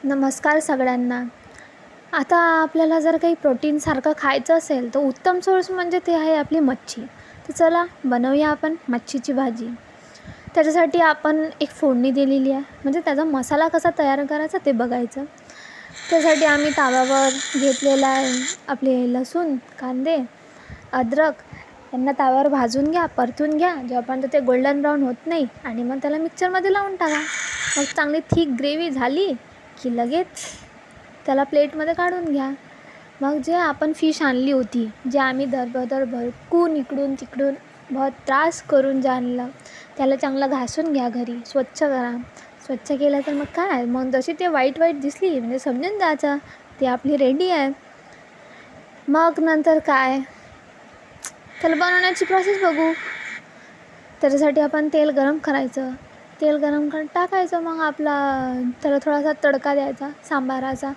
नमस्कार सगळ्यांना. आता आपल्याला जर काही प्रोटीनसारखं खायचं असेल तर उत्तम सोर्स म्हणजे ते आहे आपली मच्छी. तर चला बनवूया आपण मच्छीची भाजी. त्याच्यासाठी आपण एक फोडणी दिलेली आहे, म्हणजे त्याचा मसाला कसा तयार करायचा ते बघायचं. त्यासाठी आम्ही तव्यावर घेतलेला आहे आपले लसूण, कांदे, अद्रक यांना तव्यावर भाजून घ्या, परतून घ्या जेव्हापर्यंत ते गोल्डन ब्राऊन होत नाही, आणि मग त्याला मिक्सरमध्ये लावून टाका. मग चांगली थिक ग्रेव्ही झाली की लगेच त्याला प्लेटमध्ये काढून घ्या. मग जे आपण फिश आणली होती, जे आम्ही दरबदर भरकून इकडून तिकडून बहुत त्रास करून जे आणलं, त्याला चांगलं घासून घ्या, घरी स्वच्छ करा. स्वच्छ केलं तर मग काय, मग जशी ते वाईट दिसली म्हणजे समजून जायचं ती आपली रेडी आहे. मग नंतर काय, त्याला बनवण्याची प्रोसेस बघू. त्याच्यासाठी आपण तेल गरम करायचं, तेल गरम टाकायचं. मग त्याला थोडासा तडका द्यायचा सांबाराचा.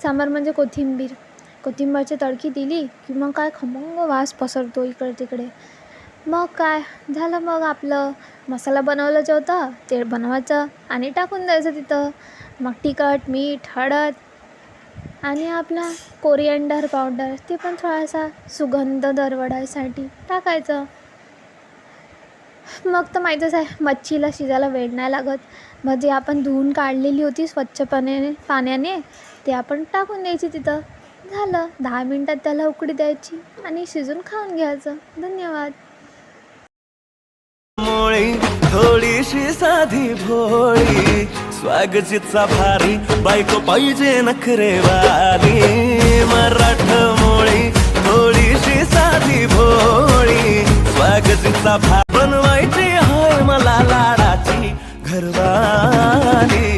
सांबार म्हणजे कोथिंबीरची तडकी दिली की मग काय खमंग वास पसरतो इकडे तिकडे. मग काय झालं, मग आपलं मसाला बनवलं जे होतं ते बनवायचं आणि टाकून द्यायचं तिथं. मग तिखट, मीठ, हळद आणि आपला कोरिएंडर पावडर ते पण थोडासा सुगंध दरवडायसाठी टाकायचं. मग तर माहीतच आहे, मच्छीला शिजायला वेळ नाही लागत. मग जे आपण धुवून काढलेली होती पाण्याने ते आपण टाकून द्यायची तिथं. झालं, 10 मिनटात त्याला उकळी द्यायची आणि शिजून खाऊन घ्यायचं. धन्यवाद. मोळी थोडीशी साधी भोळी, स्वागतीचा भारी बायको पाहिजे नखरेवाली. मराठमोळी थोडीशी साधी भोळी, स्वागतीचा भारी बनवायची होय मला लाडाची घरवाली.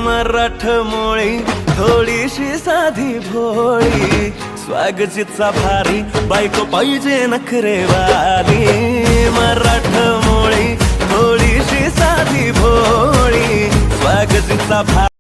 मराठमोळी थोडीशी साधी भोळी, स्वागतीचा भारी बायको पाहिजे नखरेवाली. मराठमोळी थोडीशी साधी भोळी, स्वागतीचा भारी.